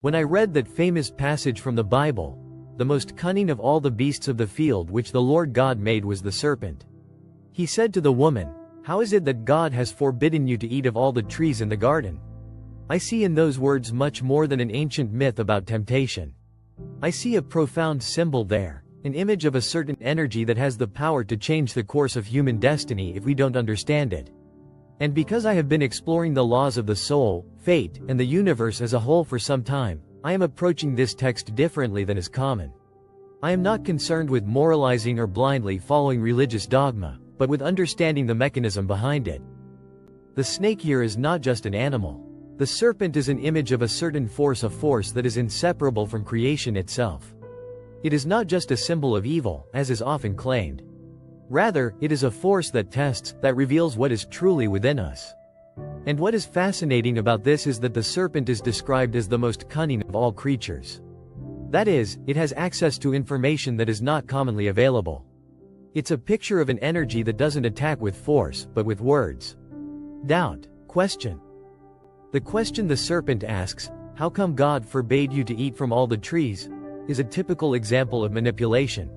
When I read that famous passage from the Bible, the most cunning of all the beasts of the field which the Lord God made was the serpent. He said to the woman, "How is it that God has forbidden you to eat of all the trees in the garden?" I see in those words much more than an ancient myth about temptation. I see a profound symbol there, an image of a certain energy that has the power to change the course of human destiny if we don't understand it. And because I have been exploring the laws of the soul, fate, and the universe as a whole for some time, I am approaching this text differently than is common. I am not concerned with moralizing or blindly following religious dogma, but with understanding the mechanism behind it. The snake here is not just an animal. The serpent is an image of a certain force, a force that is inseparable from creation itself. It is not just a symbol of evil, as is often claimed. Rather, it is a force that tests, that reveals what is truly within us. And what is fascinating about this is that the serpent is described as the most cunning of all creatures. That is, it has access to information that is not commonly available. It's a picture of an energy that doesn't attack with force, but with words. Doubt. Question. The question the serpent asks, "How come God forbade you to eat from all the trees?" is a typical example of manipulation.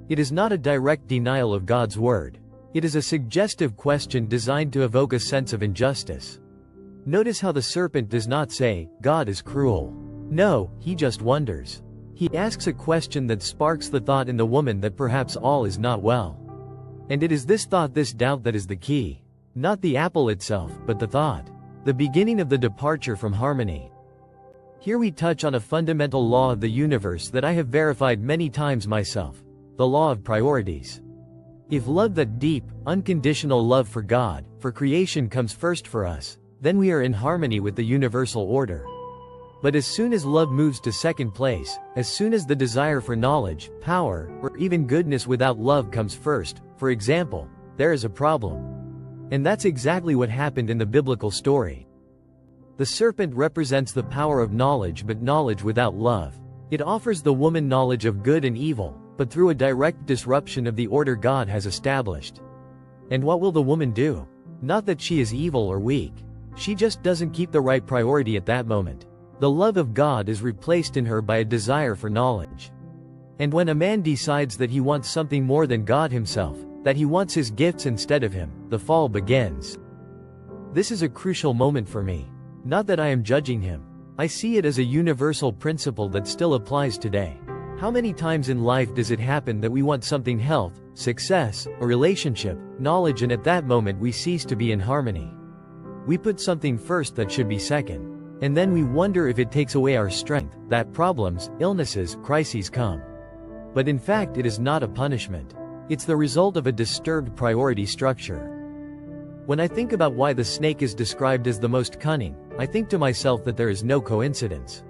It is not a direct denial of God's word. It is a suggestive question designed to evoke a sense of injustice. Notice how the serpent does not say, "God is cruel." No, he just wonders. He asks a question that sparks the thought in the woman that perhaps all is not well. And it is this thought, this doubt, that is the key. Not the apple itself, but the thought. The beginning of the departure from harmony. Here we touch on a fundamental law of the universe that I have verified many times myself. The law of priorities. If love, that deep, unconditional love for God, for creation, comes first for us, then we are in harmony with the universal order. But as soon as love moves to second place, as soon as the desire for knowledge, power, or even goodness without love comes first, for example, there is a problem. And that's exactly what happened in the biblical story. The serpent represents the power of knowledge, but knowledge without love. It offers the woman knowledge of good and evil, but through a direct disruption of the order God has established. And what will the woman do? Not that she is evil or weak. She just doesn't keep the right priority at that moment. The love of God is replaced in her by a desire for knowledge. And when a man decides that he wants something more than God himself, that he wants his gifts instead of him, the fall begins. This is a crucial moment for me. Not that I am judging him. I see it as a universal principle that still applies today. How many times in life does it happen that we want something, health, success, a relationship, knowledge, and at that moment we cease to be in harmony? We put something first that should be second. And then we wonder if it takes away our strength, that problems, illnesses, crises come. But in fact it is not a punishment. It's the result of a disturbed priority structure. When I think about why the snake is described as the most cunning, I think to myself that there is no coincidence.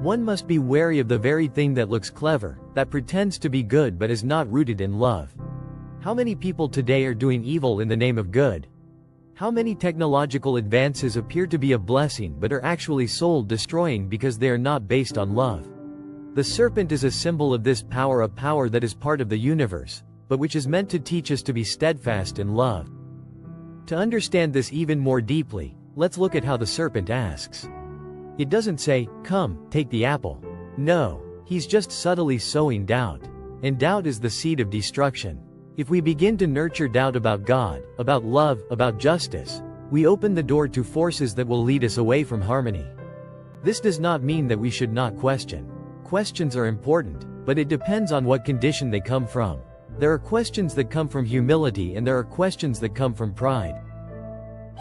One must be wary of the very thing that looks clever, that pretends to be good but is not rooted in love. How many people today are doing evil in the name of good? How many technological advances appear to be a blessing but are actually soul-destroying because they are not based on love? The serpent is a symbol of this power, a power that is part of the universe, but which is meant to teach us to be steadfast in love. To understand this even more deeply, let's look at how the serpent asks. It doesn't say, "Come, take the apple." No, he's just subtly sowing doubt. And doubt is the seed of destruction. If we begin to nurture doubt about God, about love, about justice, we open the door to forces that will lead us away from harmony. This does not mean that we should not question. Questions are important, but it depends on what condition they come from. There are questions that come from humility and there are questions that come from pride.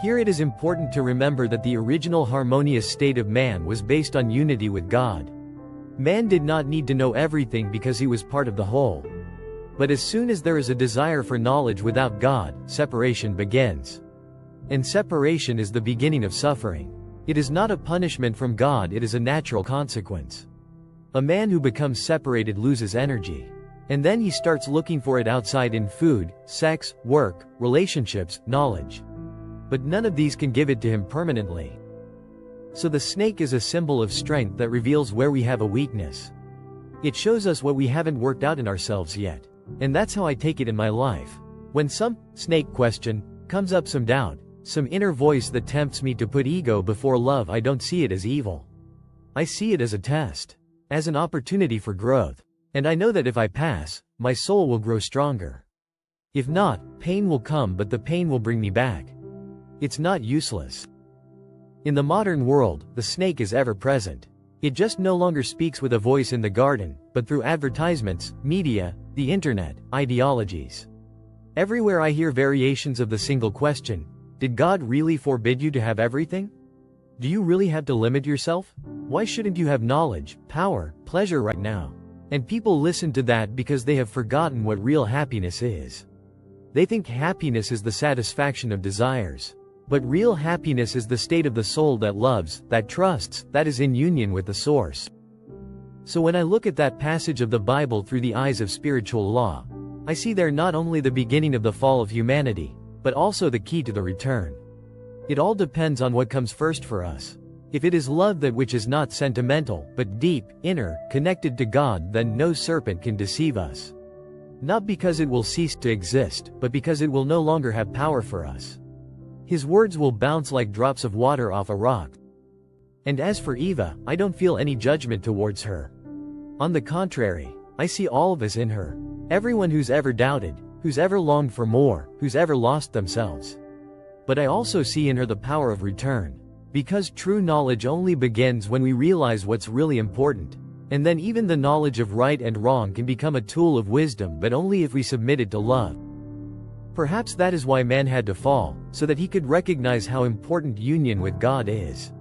Here it is important to remember that the original harmonious state of man was based on unity with God. Man did not need to know everything because he was part of the whole. But as soon as there is a desire for knowledge without God, separation begins. And separation is the beginning of suffering. It is not a punishment from God, it is a natural consequence. A man who becomes separated loses energy. And then he starts looking for it outside in food, sex, work, relationships, knowledge. But none of these can give it to him permanently. So the snake is a symbol of strength that reveals where we have a weakness. It shows us what we haven't worked out in ourselves yet. And that's how I take it in my life. When some snake question comes up, some doubt, some inner voice that tempts me to put ego before love, I don't see it as evil. I see it as a test, as an opportunity for growth. And I know that if I pass, my soul will grow stronger. If not, pain will come, but the pain will bring me back. It's not useless. In the modern world, the snake is ever present. It just no longer speaks with a voice in the garden, but through advertisements, media, the internet, ideologies. Everywhere I hear variations of the single question, did God really forbid you to have everything? Do you really have to limit yourself? Why shouldn't you have knowledge, power, pleasure right now? And people listen to that because they have forgotten what real happiness is. They think happiness is the satisfaction of desires. But real happiness is the state of the soul that loves, that trusts, that is in union with the source. So when I look at that passage of the Bible through the eyes of spiritual law, I see there not only the beginning of the fall of humanity, but also the key to the return. It all depends on what comes first for us. If it is love, that which is not sentimental, but deep, inner, connected to God, then no serpent can deceive us. Not because it will cease to exist, but because it will no longer have power for us. His words will bounce like drops of water off a rock. And as for Eva, I don't feel any judgment towards her. On the contrary, I see all of us in her. Everyone who's ever doubted, who's ever longed for more, who's ever lost themselves. But I also see in her the power of return. Because true knowledge only begins when we realize what's really important. And then even the knowledge of right and wrong can become a tool of wisdom, but only if we submit it to love. Perhaps that is why man had to fall, so that he could recognize how important union with God is.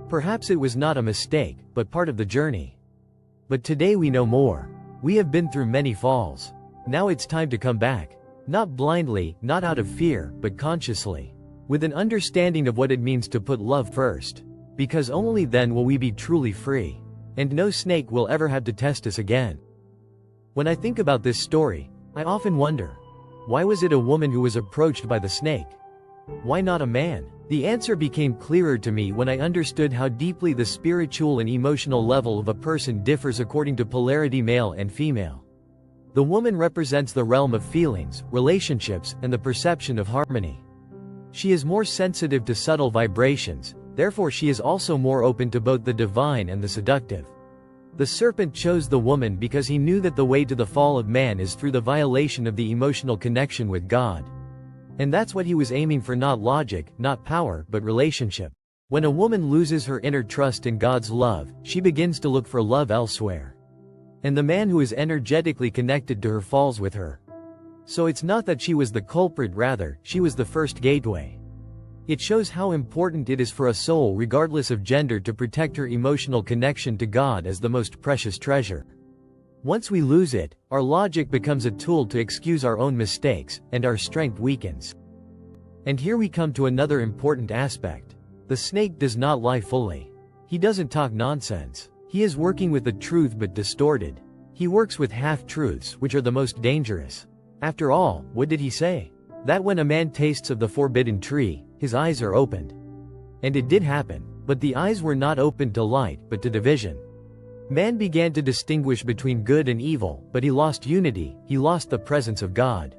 Perhaps it was not a mistake, but part of the journey. But today we know more. We have been through many falls. Now it's time to come back. Not blindly, not out of fear, but consciously. With an understanding of what it means to put love first. Because only then will we be truly free. And no snake will ever have to test us again. When I think about this story, I often wonder, why was it a woman who was approached by the snake? Why not a man? The answer became clearer to me when I understood how deeply the spiritual and emotional level of a person differs according to polarity, male and female. The woman represents the realm of feelings, relationships, and the perception of harmony. She is more sensitive to subtle vibrations, therefore she is also more open to both the divine and the seductive. The serpent chose the woman because he knew that the way to the fall of man is through the violation of the emotional connection with God. And that's what he was aiming for, not logic, not power, but relationship. When a woman loses her inner trust in God's love, she begins to look for love elsewhere. And the man who is energetically connected to her falls with her. So it's not that she was the culprit, rather, she was the first gateway. It shows how important it is for a soul, regardless of gender, to protect her emotional connection to God as the most precious treasure. Once we lose it, our logic becomes a tool to excuse our own mistakes, and our strength weakens. And here we come to another important aspect. The snake does not lie fully. He doesn't talk nonsense. He is working with the truth but distorted. He works with half-truths, which are the most dangerous. After all, what did he say? That when a man tastes of the forbidden tree, his eyes are opened. And it did happen, but the eyes were not opened to light, but to division. Man began to distinguish between good and evil, but he lost unity, he lost the presence of God.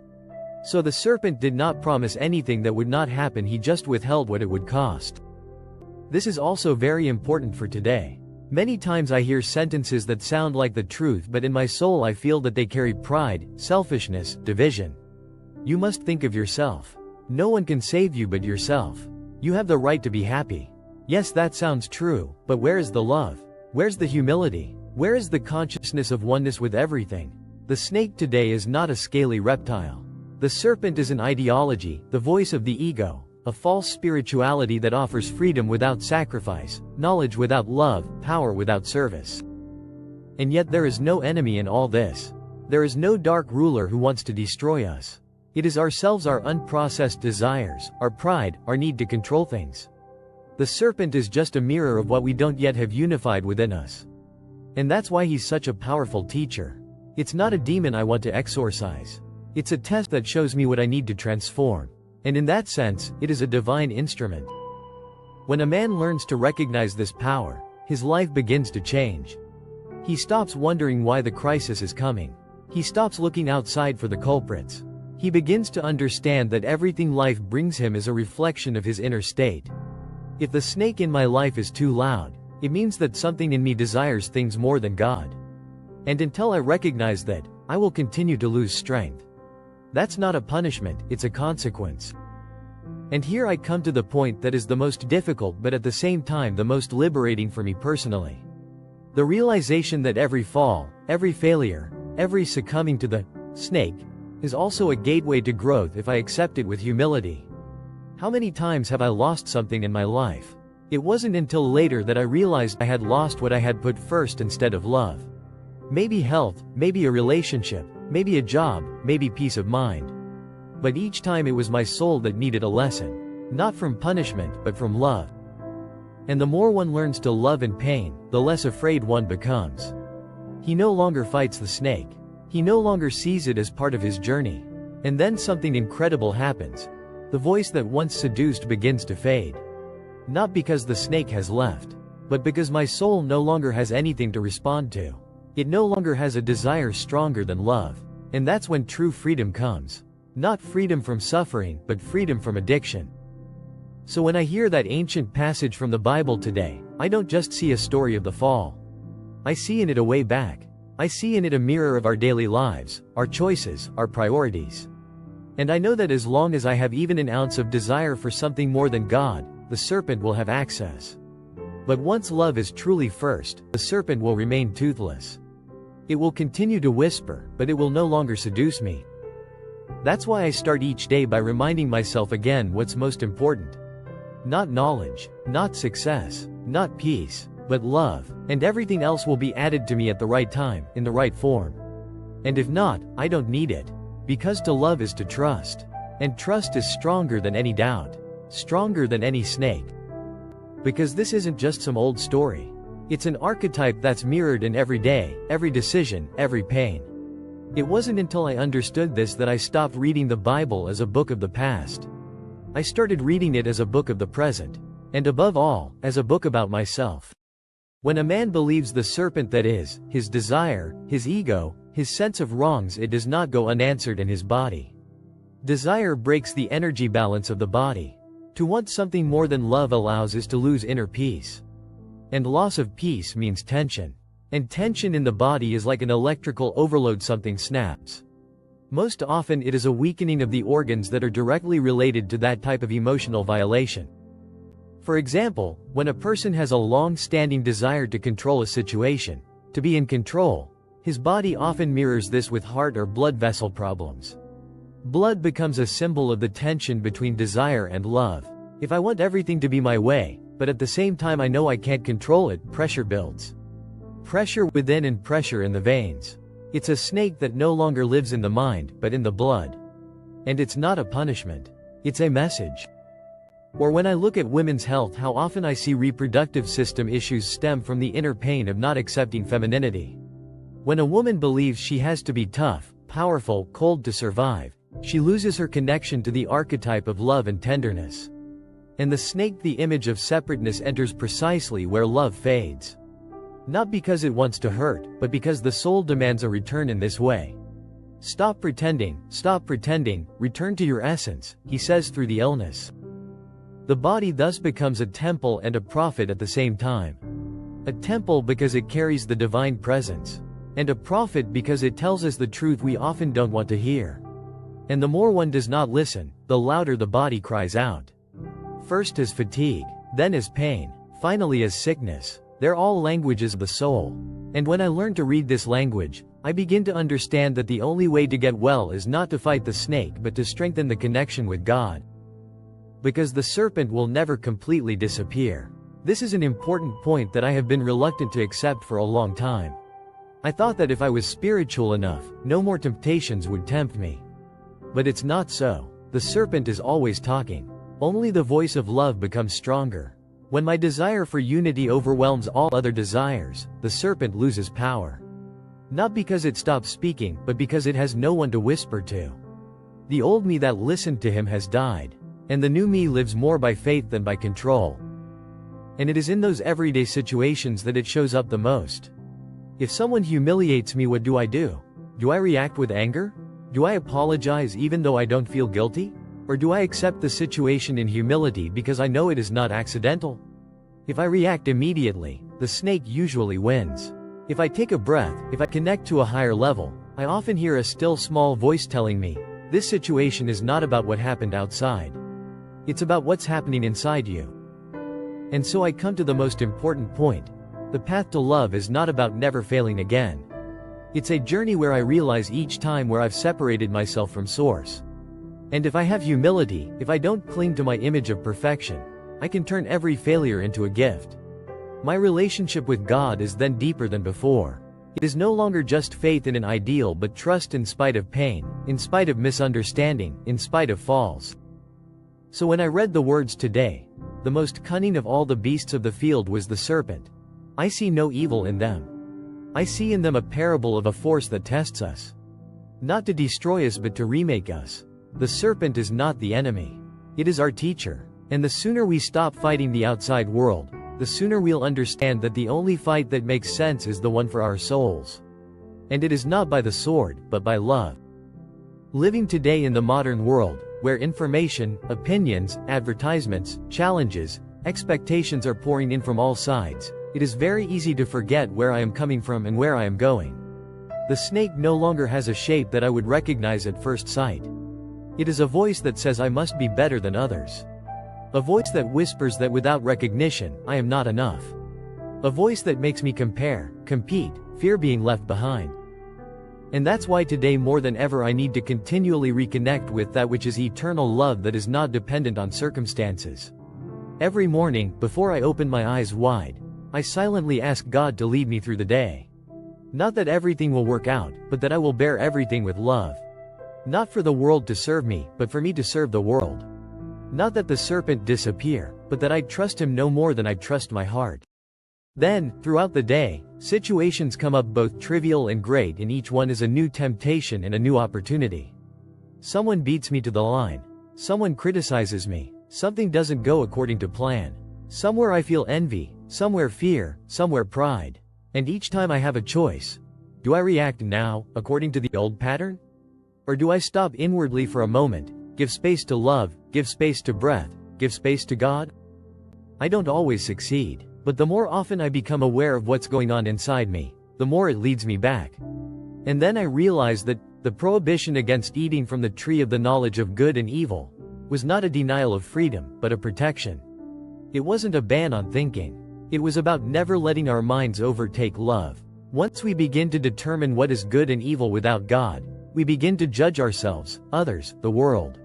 So the serpent did not promise anything that would not happen, he just withheld what it would cost. This is also very important for today. Many times I hear sentences that sound like the truth, but in my soul I feel that they carry pride, selfishness, division. You must think of yourself. No one can save you but yourself. You have the right to be happy. Yes, that sounds true, but where is the love? Where's the humility? Where is the consciousness of oneness with everything? The snake today is not a scaly reptile. The serpent is an ideology, the voice of the ego, a false spirituality that offers freedom without sacrifice, knowledge without love, power without service. And yet there is no enemy in all this. There is no dark ruler who wants to destroy us. It is ourselves, our unprocessed desires, our pride, our need to control things. The serpent is just a mirror of what we don't yet have unified within us. And that's why he's such a powerful teacher. It's not a demon I want to exorcise. It's a test that shows me what I need to transform. And in that sense, it is a divine instrument. When a man learns to recognize this power, his life begins to change. He stops wondering why the crisis is coming. He stops looking outside for the culprits. He begins to understand that everything life brings him is a reflection of his inner state. If the snake in my life is too loud, It means that something in me desires things more than God. And until I recognize that, I will continue to lose strength. That's not a punishment, it's a consequence. And here I come to the point that is the most difficult but at the same time the most liberating for me personally. The realization that every fall, every failure, every succumbing to the snake is also a gateway to growth if I accept it with humility. How many times have I lost something in my life? It wasn't until later that I realized I had lost what I had put first instead of love. Maybe health, maybe a relationship, maybe a job, maybe peace of mind. But each time it was my soul that needed a lesson. Not from punishment, but from love. And the more one learns to love in pain, the less afraid one becomes. He no longer fights the snake. He no longer sees it as part of his journey. And then something incredible happens. The voice that once seduced begins to fade. Not because the snake has left, but because my soul no longer has anything to respond to. It no longer has a desire stronger than love. And that's when true freedom comes. Not freedom from suffering, but freedom from addiction. So when I hear that ancient passage from the Bible today, I don't just see a story of the fall. I see in it a way back. I see in it a mirror of our daily lives, our choices, our priorities. And I know that as long as I have even an ounce of desire for something more than God, the serpent will have access. But once love is truly first, the serpent will remain toothless. It will continue to whisper, but it will no longer seduce me. That's why I start each day by reminding myself again what's most important. Not knowledge, not success, not peace, but love, and everything else will be added to me at the right time, in the right form. And if not, I don't need it. Because to love is to trust. And trust is stronger than any doubt. Stronger than any snake. Because this isn't just some old story. It's an archetype that's mirrored in every day, every decision, every pain. It wasn't until I understood this that I stopped reading the Bible as a book of the past. I started reading it as a book of the present. And above all, as a book about myself. When a man believes the serpent that is, his desire, his ego, his sense of wrongs, it does not go unanswered in his body. Desire breaks the energy balance of the body. To want something more than love allows is to lose inner peace. And loss of peace means tension. And tension in the body is like an electrical overload, something snaps. Most often it is a weakening of the organs that are directly related to that type of emotional violation. For example, when a person has a long-standing desire to control a situation, to be in control, his body often mirrors this with heart or blood vessel problems. Blood becomes a symbol of the tension between desire and love. If I want everything to be my way, but at the same time I know I can't control it, pressure builds. Pressure within and pressure in the veins. It's a snake that no longer lives in the mind, but in the blood. And it's not a punishment. It's a message. Or when I look at women's health, how often I see reproductive system issues stem from the inner pain of not accepting femininity. When a woman believes she has to be tough, powerful, cold to survive, she loses her connection to the archetype of love and tenderness. And the snake, the image of separateness, enters precisely where love fades. Not because it wants to hurt, but because the soul demands a return in this way. Stop pretending, return to your essence, he says through the illness. The body thus becomes a temple and a prophet at the same time. A temple because it carries the divine presence. And a prophet because it tells us the truth we often don't want to hear. And the more one does not listen, the louder the body cries out. First as fatigue, then as pain, finally as sickness. They're all languages of the soul. And when I learn to read this language, I begin to understand that the only way to get well is not to fight the snake but to strengthen the connection with God. Because the serpent will never completely disappear. This is an important point that I have been reluctant to accept for a long time. I thought that if I was spiritual enough, no more temptations would tempt me. But it's not so. The serpent is always talking. Only the voice of love becomes stronger. When my desire for unity overwhelms all other desires, the serpent loses power. Not because it stops speaking, but because it has no one to whisper to. The old me that listened to him has died. And the new me lives more by faith than by control. And it is in those everyday situations that it shows up the most. If someone humiliates me, what do? Do I react with anger? Do I apologize even though I don't feel guilty? Or do I accept the situation in humility because I know it is not accidental? If I react immediately, the snake usually wins. If I take a breath, if I connect to a higher level, I often hear a still small voice telling me, this situation is not about what happened outside. It's about what's happening inside you. And so I come to the most important point. The path to love is not about never failing again. It's a journey where I realize each time where I've separated myself from Source. And if I have humility, if I don't cling to my image of perfection, I can turn every failure into a gift. My relationship with God is then deeper than before. It is no longer just faith in an ideal but trust in spite of pain, in spite of misunderstanding, in spite of falls. So when I read the words today, the most cunning of all the beasts of the field was the serpent. I see no evil in them. I see in them a parable of a force that tests us. Not to destroy us but to remake us. The serpent is not the enemy. It is our teacher. And the sooner we stop fighting the outside world, the sooner we'll understand that the only fight that makes sense is the one for our souls. And it is not by the sword, but by love. Living today in the modern world, where information, opinions, advertisements, challenges, expectations are pouring in from all sides, it is very easy to forget where I am coming from and where I am going. The snake no longer has a shape that I would recognize at first sight. It is a voice that says I must be better than others. A voice that whispers that without recognition, I am not enough. A voice that makes me compare, compete, fear being left behind. And that's why today more than ever I need to continually reconnect with that which is eternal love that is not dependent on circumstances. Every morning, before I open my eyes wide, I silently ask God to lead me through the day. Not that everything will work out, but that I will bear everything with love. Not for the world to serve me, but for me to serve the world. Not that the serpent disappear, but that I'd trust him no more than I'd trust my heart. Then, throughout the day, situations come up both trivial and great, and each one is a new temptation and a new opportunity. Someone beats me to the line. Someone criticizes me. Something doesn't go according to plan. Somewhere I feel envy, somewhere fear, somewhere pride. And each time I have a choice. Do I react now, according to the old pattern? Or do I stop inwardly for a moment, give space to love, give space to breath, give space to God? I don't always succeed, but the more often I become aware of what's going on inside me, the more it leads me back. And then I realize that the prohibition against eating from the tree of the knowledge of good and evil was not a denial of freedom, but a protection. It wasn't a ban on thinking. It was about never letting our minds overtake love. Once we begin to determine what is good and evil without God, we begin to judge ourselves, others, the world.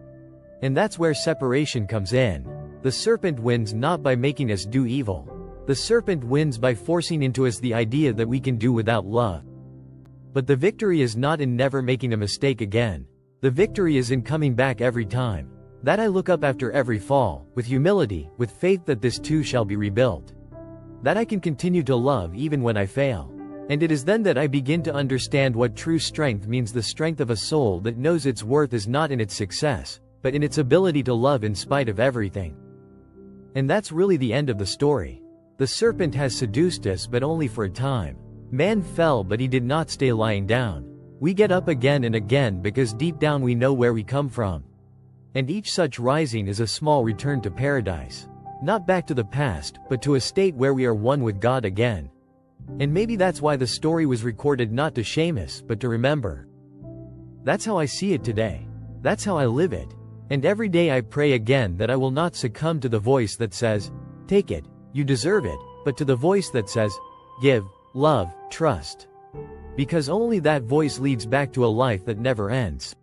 And that's where separation comes in. The serpent wins not by making us do evil. The serpent wins by forcing into us the idea that we can do without love. But the victory is not in never making a mistake again. The victory is in coming back every time. That I look up after every fall, with humility, with faith that this too shall be rebuilt. That I can continue to love even when I fail. And it is then that I begin to understand what true strength means, the strength of a soul that knows its worth is not in its success, but in its ability to love in spite of everything. And that's really the end of the story. The serpent has seduced us, but only for a time. Man fell, but he did not stay lying down. We get up again and again because deep down we know where we come from. And each such rising is a small return to paradise. Not back to the past, but to a state where we are one with God again. And maybe that's why the story was recorded, not to shame us, but to remember. That's how I see it today. That's how I live it. And every day I pray again that I will not succumb to the voice that says, take it, you deserve it, but to the voice that says, give, love, trust. Because only that voice leads back to a life that never ends.